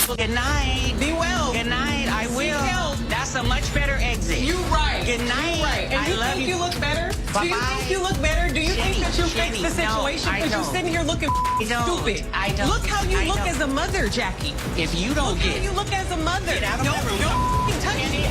Good night. Be well. Good night. I Seek will. help. That's a much better exit. You right. Good night. You right. And I you love think you. you look better? Do you Bye-bye. think you look better? Do you think that you fixed the situation? No, I Because you're don't. sitting here looking stupid. I don't. Look how you I look don't. as a mother, Jackie. If you don't Look how get you look as a mother. Get out of my room. Don't touch me.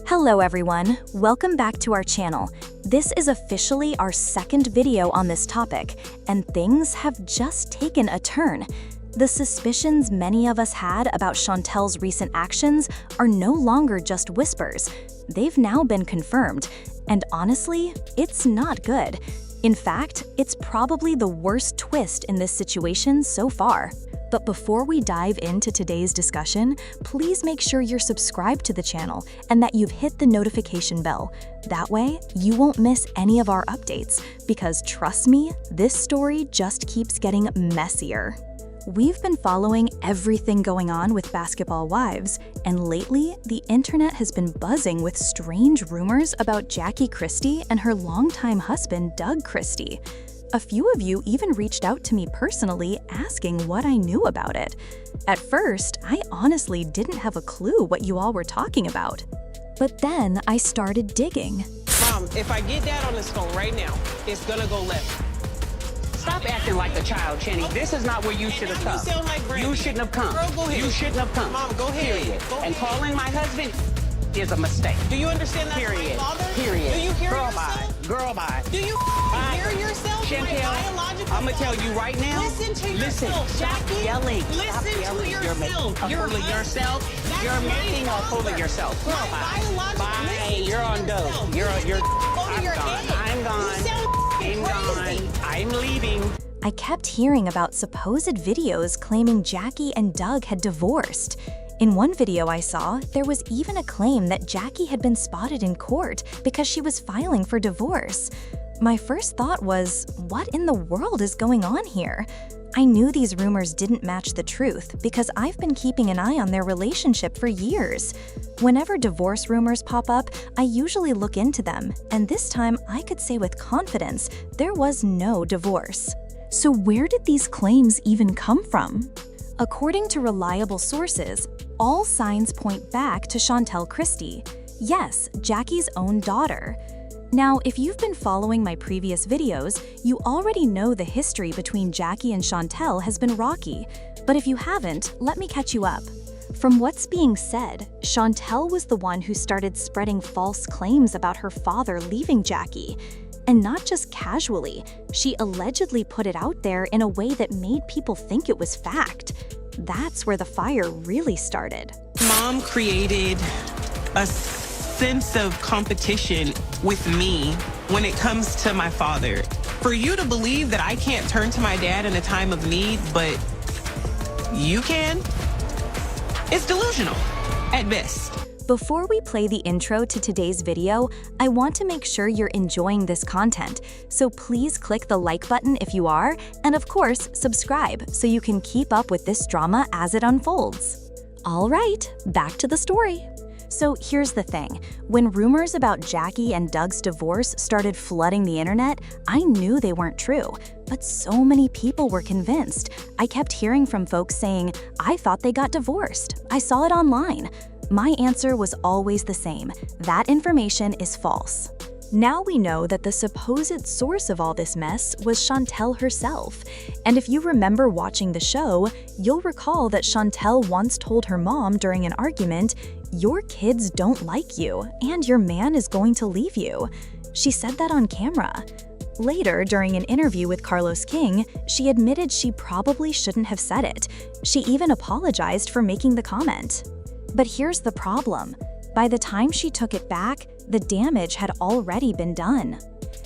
Hello everyone, welcome back to our channel. This is officially our second video on this topic, and things have just taken a turn. The suspicions many of us had about Chantel's recent actions are no longer just whispers. They've now been confirmed, and honestly, it's not good. In fact, it's probably the worst twist in this situation so far. But before we dive into today's discussion, please make sure you're subscribed to the channel and that you've hit the notification bell. That way, you won't miss any of our updates, because trust me, this story just keeps getting messier. We've been following everything going on with Basketball Wives, and lately, the internet has been buzzing with strange rumors about Jackie Christie and her longtime husband, Doug Christie. A few of you even reached out to me personally asking what I knew about it. At first, I honestly didn't have a clue what you all were talking about. But then I started digging. Mom, if I get Dad on this phone right now, it's gonna go left. Stop acting like a child, Chenny. This is not where you should have You come. sound like Brandy. You shouldn't have come. Girl, go ahead. You shouldn't have come. Mom, go ahead. Period. Go And ahead. calling my husband is a mistake. Do you understand that's Period. my father? Period. Do you hear Girl, yourself? bye. Girl, bye. Do you Bye. hear yourself? Chantel, My biological I'm gonna tell father? you right now. Listen to Listen. yourself, Stop Jackie. yelling. Listen Stop to yelling. You're making yourself. a Your fool of husband. yourself. That's You're my making a fool father. of yourself. Girl, My bye. biological- Bye. Listen to You're on dope. yourself. You're Over I'm your gone. head. I'm gone. You sound I'm crazy. gone. I'm leaving. I kept hearing about supposed videos claiming Jackie and Doug had divorced. In one video I saw, there was even a claim that Jackie had been spotted in court because she was filing for divorce. My first thought was, what in the world is going on here? I knew these rumors didn't match the truth because I've been keeping an eye on their relationship for years. Whenever divorce rumors pop up, I usually look into them, and this time I could say with confidence there was no divorce. So where did these claims even come from? According to reliable sources, all signs point back to Chantel Christie. Yes, Jackie's own daughter. Now, if you've been following my previous videos, you already know the history between Jackie and Chantel has been rocky. But if you haven't, let me catch you up. From what's being said, Chantel was the one who started spreading false claims about her father leaving Jackie. And not just casually, she allegedly put it out there in a way that made people think it was fact. That's where the fire really started. Mom created a sense of competition with me when it comes to my father. For you to believe that I can't turn to my dad in a time of need, but you can, it's delusional at best. Before we play the intro to today's video, I want to make sure you're enjoying this content, so please click the like button if you are, and of course, subscribe so you can keep up with this drama as it unfolds. All right, back to the story. So here's the thing, when rumors about Jackie and Doug's divorce started flooding the internet, I knew they weren't true, but so many people were convinced. I kept hearing from folks saying, I thought they got divorced. I saw it online. My answer was always the same. That information is false. Now we know that the supposed source of all this mess was Chantel herself. And if you remember watching the show, you'll recall that Chantel once told her mom during an argument, "Your kids don't like you, and your man is going to leave you." She said that on camera. Later, during an interview with Carlos King, she admitted she probably shouldn't have said it. She even apologized for making the comment. But here's the problem. By the time she took it back, the damage had already been done.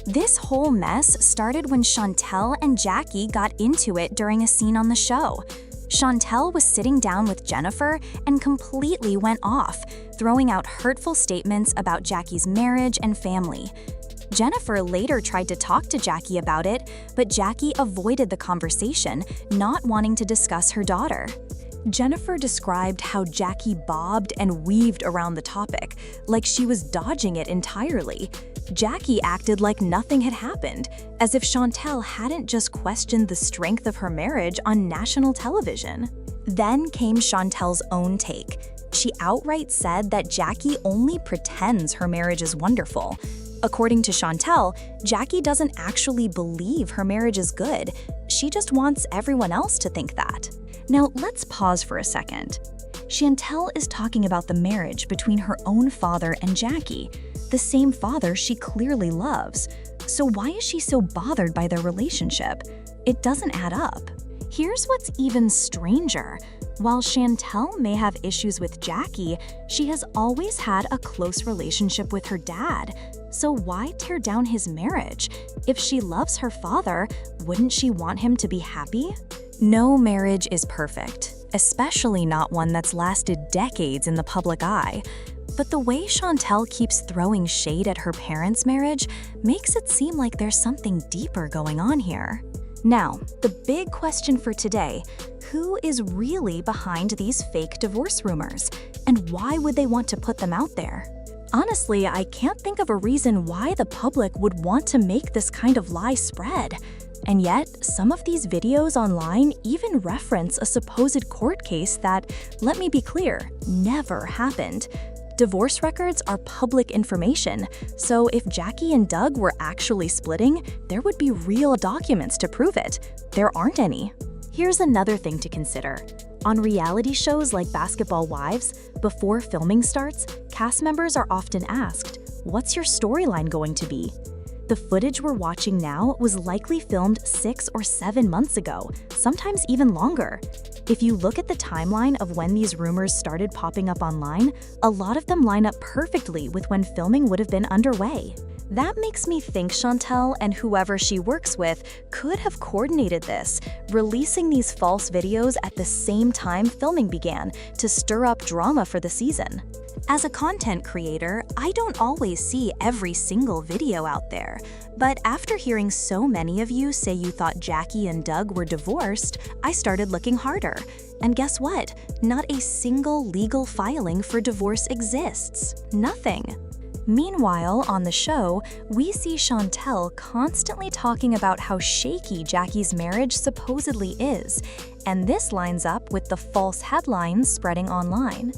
This whole mess started when Chantel and Jackie got into it during a scene on the show. Chantel was sitting down with Jennifer and completely went off, throwing out hurtful statements about Jackie's marriage and family. Jennifer later tried to talk to Jackie about it, but Jackie avoided the conversation, not wanting to discuss her daughter. Jennifer described how Jackie bobbed and weaved around the topic, like she was dodging it entirely. Jackie acted like nothing had happened, as if Chantel hadn't just questioned the strength of her marriage on national television. Then came Chantel's own take. She outright said that Jackie only pretends her marriage is wonderful. According to Chantel, Jackie doesn't actually believe her marriage is good. She just wants everyone else to think that. Now, let's pause for a second. Chantel is talking about the marriage between her own father and Jackie, the same father she clearly loves. So why is she so bothered by their relationship? It doesn't add up. Here's what's even stranger. While Chantel may have issues with Jackie, she has always had a close relationship with her dad. So why tear down his marriage? If she loves her father, wouldn't she want him to be happy? No marriage is perfect, especially not one that's lasted decades in the public eye. But the way Chantel keeps throwing shade at her parents' marriage makes it seem like there's something deeper going on here. Now, the big question for today: who is really behind these fake divorce rumors? And why would they want to put them out there? Honestly, I can't think of a reason why the public would want to make this kind of lie spread. And yet, some of these videos online even reference a supposed court case that, let me be clear, never happened. Divorce records are public information, so if Jackie and Doug were actually splitting, there would be real documents to prove it. There aren't any. Here's another thing to consider. On reality shows like Basketball Wives, before filming starts, cast members are often asked, "What's your storyline going to be?" The footage we're watching now was likely filmed 6 or 7 months ago, sometimes even longer. If you look at the timeline of when these rumors started popping up online, a lot of them line up perfectly with when filming would have been underway. That makes me think Chantel and whoever she works with could have coordinated this, releasing these false videos at the same time filming began to stir up drama for the season. As a content creator, I don't always see every single video out there, but after hearing so many of you say you thought Jackie and Doug were divorced, I started looking harder. And guess what? Not a single legal filing for divorce exists. Nothing. Meanwhile, on the show, we see Chantel constantly talking about how shaky Jackie's marriage supposedly is, and this lines up with the false headlines spreading online.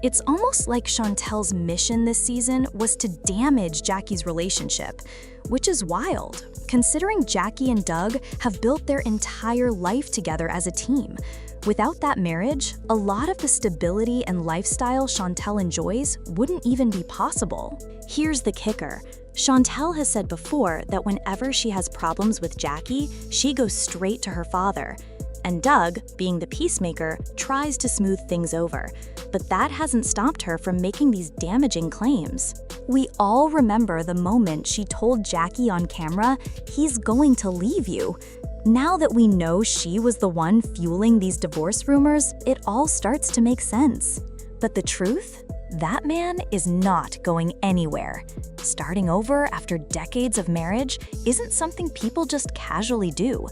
It's almost like Chantel's mission this season was to damage Jackie's relationship, which is wild, considering Jackie and Doug have built their entire life together as a team. Without that marriage, a lot of the stability and lifestyle Chantel enjoys wouldn't even be possible. Here's the kicker. Chantel has said before that whenever she has problems with Jackie, she goes straight to her father. And Doug, being the peacemaker, tries to smooth things over. But that hasn't stopped her from making these damaging claims. We all remember the moment she told Jackie on camera, "He's going to leave you." Now that we know she was the one fueling these divorce rumors, it all starts to make sense. But the truth? That man is not going anywhere. Starting over after decades of marriage isn't something people just casually do.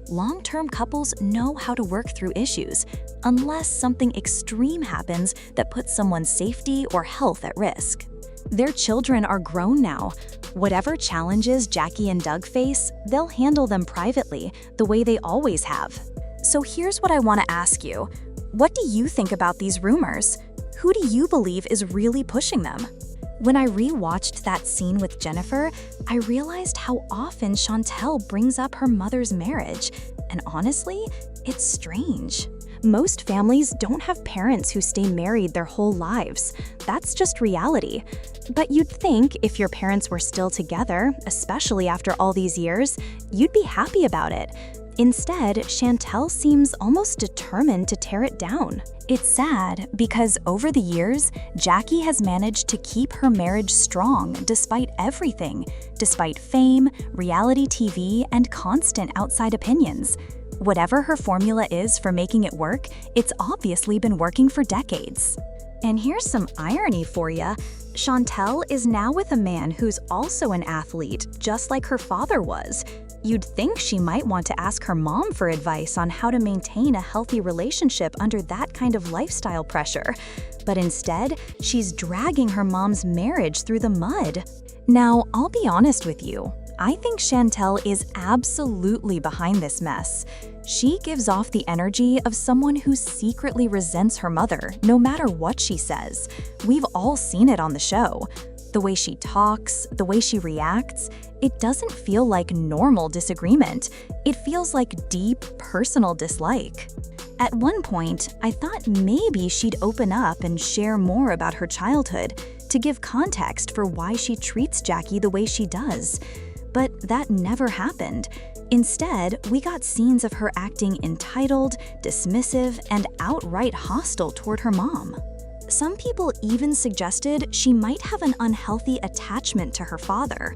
Long-term couples know how to work through issues, unless something extreme happens that puts someone's safety or health at risk. Their children are grown now. Whatever challenges Jackie and Doug face, they'll handle them privately, the way they always have. So here's what I want to ask you. What do you think about these rumors? Who do you believe is really pushing them? When I rewatched that scene with Jennifer, I realized how often Chantel brings up her mother's marriage, and honestly, it's strange. Most families don't have parents who stay married their whole lives. That's just reality. But you'd think if your parents were still together, especially after all these years, you'd be happy about it. Instead, Chantel seems almost determined to tear it down. It's sad because over the years, Jackie has managed to keep her marriage strong despite everything, despite fame, reality TV, and constant outside opinions. Whatever her formula is for making it work, it's obviously been working for decades. And here's some irony for ya. Chantel is now with a man who's also an athlete, just like her father was. You'd think she might want to ask her mom for advice on how to maintain a healthy relationship under that kind of lifestyle pressure. But instead, she's dragging her mom's marriage through the mud. Now, I'll be honest with you. I think Chantel is absolutely behind this mess. She gives off the energy of someone who secretly resents her mother, no matter what she says. We've all seen it on the show. The way she talks, the way she reacts, it doesn't feel like normal disagreement. It feels like deep, personal dislike. At one point, I thought maybe she'd open up and share more about her childhood to give context for why she treats Jackie the way she does. But that never happened. Instead, we got scenes of her acting entitled, dismissive, and outright hostile toward her mom. Some people even suggested she might have an unhealthy attachment to her father.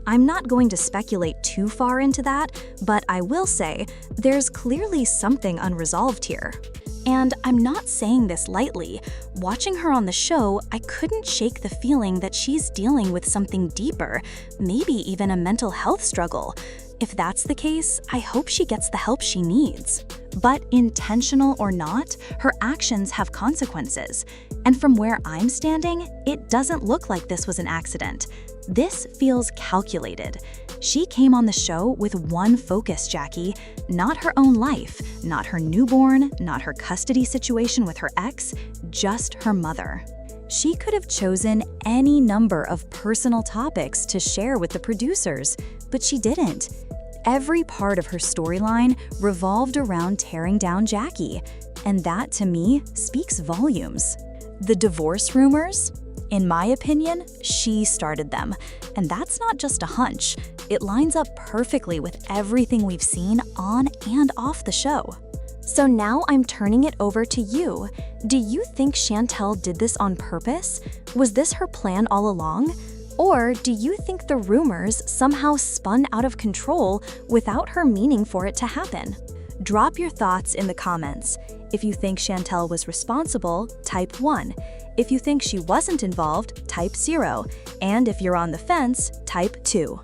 I'm not going to speculate too far into that, but I will say there's clearly something unresolved here. And I'm not saying this lightly. Watching her on the show, I couldn't shake the feeling that she's dealing with something deeper, maybe even a mental health struggle. If that's the case, I hope she gets the help she needs. But intentional or not, her actions have consequences. And from where I'm standing, it doesn't look like this was an accident. This feels calculated. She came on the show with one focus, Jackie, not her own life, not her newborn, not her custody situation with her ex, just her mother. She could have chosen any number of personal topics to share with the producers, but she didn't. Every part of her storyline revolved around tearing down Jackie, and that, to me, speaks volumes. The divorce rumors? In my opinion, she started them, and that's not just a hunch. It lines up perfectly with everything we've seen on and off the show. So now I'm turning it over to you. Do you think Chantel did this on purpose? Was this her plan all along? Or do you think the rumors somehow spun out of control without her meaning for it to happen? Drop your thoughts in the comments. If you think Chantel was responsible, type 1. If you think she wasn't involved, type 0. And if you're on the fence, type 2.